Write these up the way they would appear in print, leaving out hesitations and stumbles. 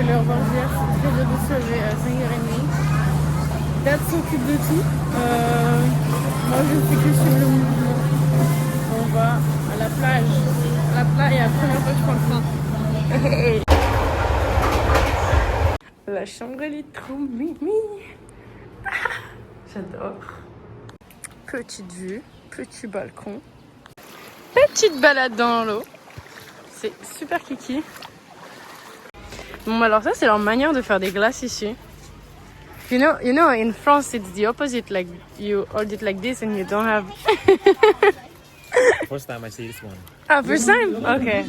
allé au revoir hier, c'est très dur de se lever à 5h30. Dad s'occupe de tout. Moi je suis que sur le mouvement. On va à la plage. À la plage, la première fois que je prends le train. La chambre elle est trop mimi. J'adore. Petite vue, petit balcon. Petite balade dans l'eau. C'est super kiki. Bon, alors ça, c'est leur manière de faire des glaces ici. You know, in France, it's the opposite. Like, you hold it like this and you don't have... First time I see this one. Ah, first time? Okay.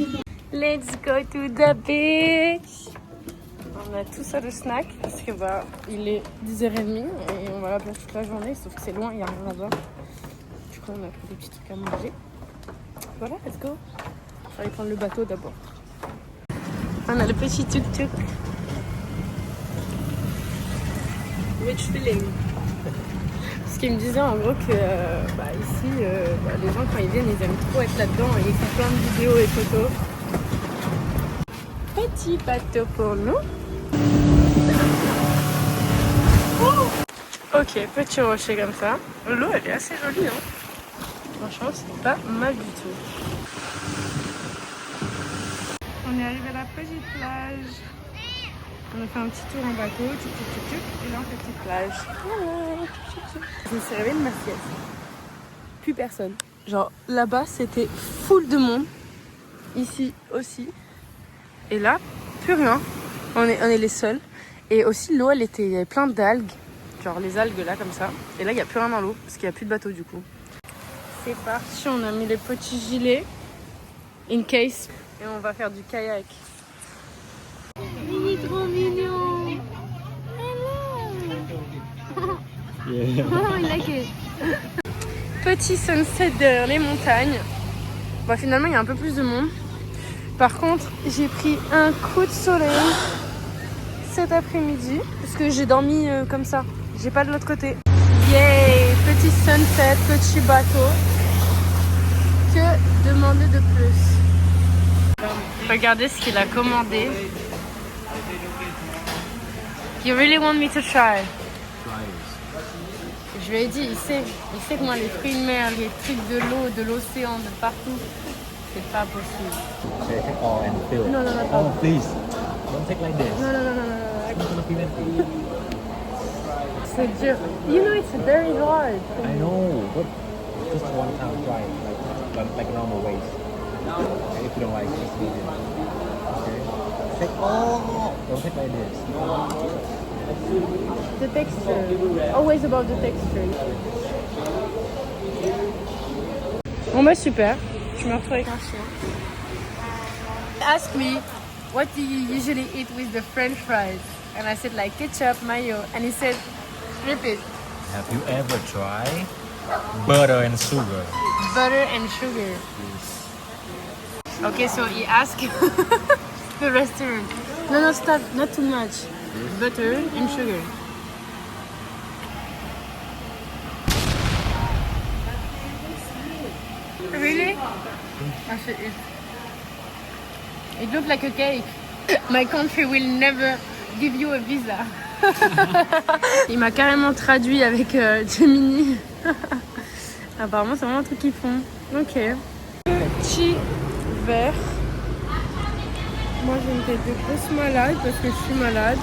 Let's go to the beach. On a tout ça de snack parce que bah, il est 10h30 et on va à la plage toute la journée. Sauf que c'est loin, il n'y a rien là-bas. Du coup, on a pris des petits trucs à manger. Voilà, let's go. On va aller prendre le bateau d'abord. On a le petit tuk-tuk. Rich feeling. Parce qu'il me disait en gros que ici, les gens quand ils viennent, ils aiment trop être là-dedans et ils font plein de vidéos et photos. Petit bateau pour nous. Ok, petit rocher comme ça. L'eau elle est assez jolie, hein. Franchement, c'est pas mal du tout. On est arrivé à la petite plage. On a fait un petit tour en bateau, et là on fait petite plage. Je me suis réveillée de ma sieste. Plus personne. Genre là-bas c'était full de monde. Ici aussi. Et là, plus rien. On est les seuls. Et aussi l'eau il y avait plein d'algues. Genre les algues là comme ça. Et là il n'y a plus rien dans l'eau parce qu'il n'y a plus de bateau du coup. C'est parti, on a mis les petits gilets. In case. Et on va faire du kayak. Il est trop mignon. Yeah. Oh, I like it. Petit sunset derrière les montagnes. Bon, finalement, il y a un peu plus de monde. Par contre, j'ai pris un coup de soleil cet après-midi parce que j'ai dormi comme ça. J'ai pas de l'autre côté. Yay! Petit sunset, petit bateau. Que demander de plus? Regardez ce qu'il a commandé. You really want me to try? Je lui ai dit, il sait que moi les fruits de mer, les trucs de l'eau, de l'océan, de partout, c'est pas possible. Take it all and fill it. No. Oh, please. Don't take like this. No. It's not gonna prevent you. C'est dur. You know it's very hard. I know, but just one time try it, like normal ways. And if you don't like it, just leave it. Okay? Take all. Don't take like this. The texture. Always about the texture. Bon bah super. Je me retrouve avec un chien. Ask me, what do you usually eat with the French fries? And I said like ketchup, mayo. And he said, repeat. Have you ever tried butter and sugar? Butter and sugar. Okay, so he asked the restaurant. No, stop, not too much. Butter and sugar. Really? I should eat. It looks like a cake. My country will never give you a visa. Il m'a carrément traduit avec Gemini. Apparemment, c'est vraiment un truc qu'ils font. Ok. Petit verre. Moi, j'ai une tête de grosse malade parce que je suis malade.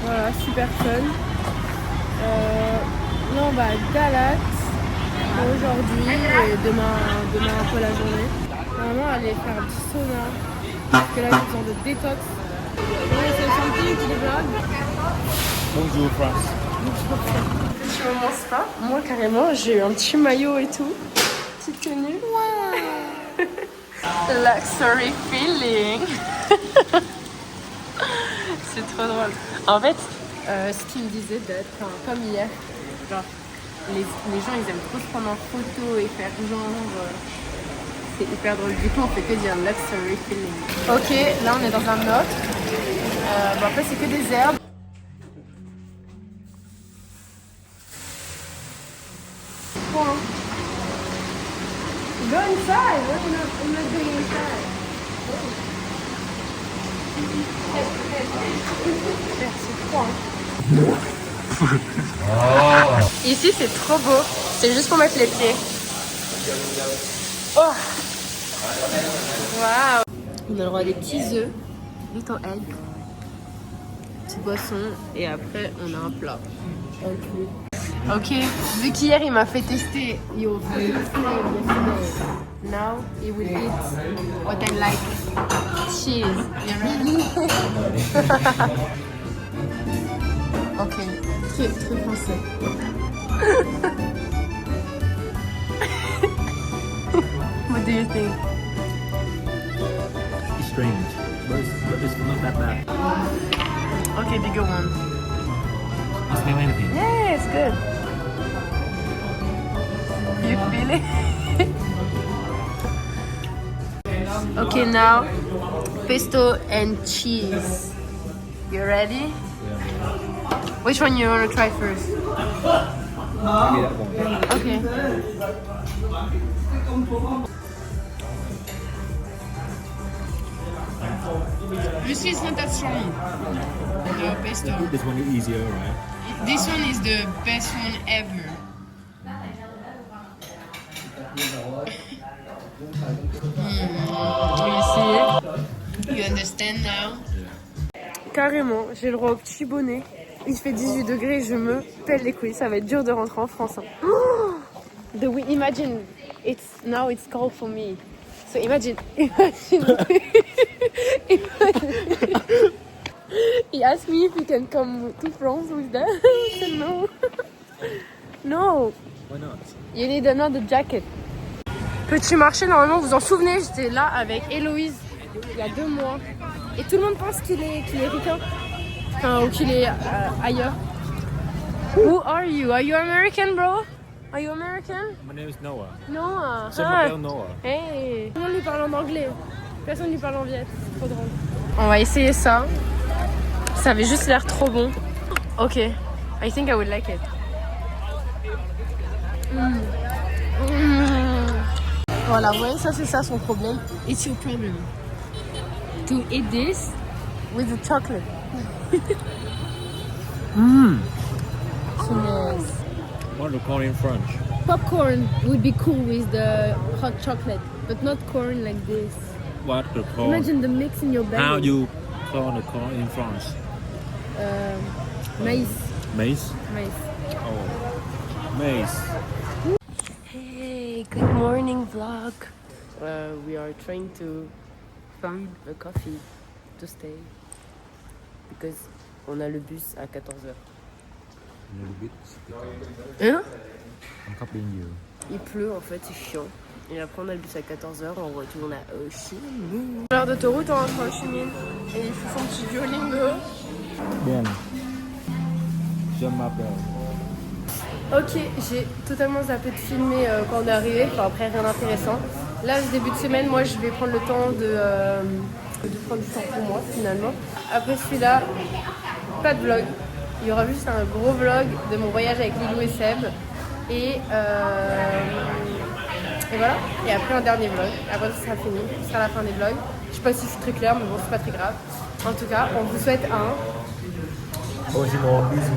Voilà, super fun. Là, on va à Dalat aujourd'hui et demain un peu la journée. Normalement, aller faire un petit sauna. Parce que là, j'ai besoin de détox. Ouais, c'est something to the vlog. Bonjour, France. Petit moment spa. Moi, carrément, j'ai eu un petit maillot et tout. Petite tenue. Wow. Luxury feeling. C'est trop drôle. En fait, ce qu'il me disait d'être comme hier, genre les gens ils aiment trop se prendre en photo et faire genre c'est hyper drôle. Du coup on fait que dire luxury feeling. Ok, là on est dans un autre. Après c'est que des herbes. Point. Go inside. We're not going inside. Ici c'est trop beau, c'est juste pour mettre les pieds. Oh. Waouh. On a le droit à des petits œufs, little egg, petite boisson et après on a un plat. Ok, vu qu'hier il m'a fait tester your food now he will eat what I like, cheese. You ready? Ok, très très français. What do you think? It's strange, but it's not that bad. Okay, bigger one. You smell anything? Yeah, it's good. You feel it? Okay, now pesto and cheese. You ready? Which one you want to try first? Maybe that one. Okay. This is not that strong. The pesto. This one is easier, right? This one is the best one ever. You see it? You understand now? Carrément, j'ai le droit au petit bonnet. Il fait 18 degrés, je me pèle les couilles. Ça va être dur de rentrer en France. Hein. Oh, imagine, now it's cold for me. So imagine. He asked me if he can come to France with that. I said no. No. Why not? You need another jacket. Petit marché, normalement, vous vous en souvenez, j'étais là avec Héloïse il y a 2 mois. Et tout le monde pense qu'il est ricain. Enfin, ou qu'il est ailleurs. Who are you? Are you American, bro? Are you American? My name is Noah. Noah. Je m'appelle Noah. Hey. Tout le monde lui parle en anglais. Personne lui parle en viet. C'est trop drôle. On va essayer ça. Ça avait juste l'air trop bon. Ok. I think I would like it. Voilà, vous voyez, ça c'est ça son problème. It's your problem. To eat this with the chocolate. Yes. What do you call it in French? Popcorn would be cool with the hot chocolate, but not corn like this. What do you call? Imagine the mix in your belly. How you call the corn in France? Maïs. Maize. Maïs. Oh, maize. Hey, good morning vlog. We are trying to find a coffee to stay because on a le bus à 14h. A little bit. Hein? I'm copying you. Il pleut en fait, c'est chiant. Et après on a le bus à 14h, on retourne à Ho Chi Minh. L'heure d'autoroute, on rentre à Ho Chi Minh et il fait son petit Duolingo. Bien. Je m'appelle. Ok, j'ai totalement zappé de filmer quand on est arrivé, enfin après rien d'intéressant. Là, ce début de semaine, moi je vais prendre le temps de prendre du temps pour moi finalement. Après celui-là, pas de vlog. Il y aura juste un gros vlog de mon voyage avec Lilou et Seb. Et voilà. Et après un dernier vlog. Après ça sera fini. Ce sera la fin des vlogs. Je sais pas si c'est très clair, mais bon, c'est pas très grave. En tout cas, on vous souhaite un... Bonjour, bisous.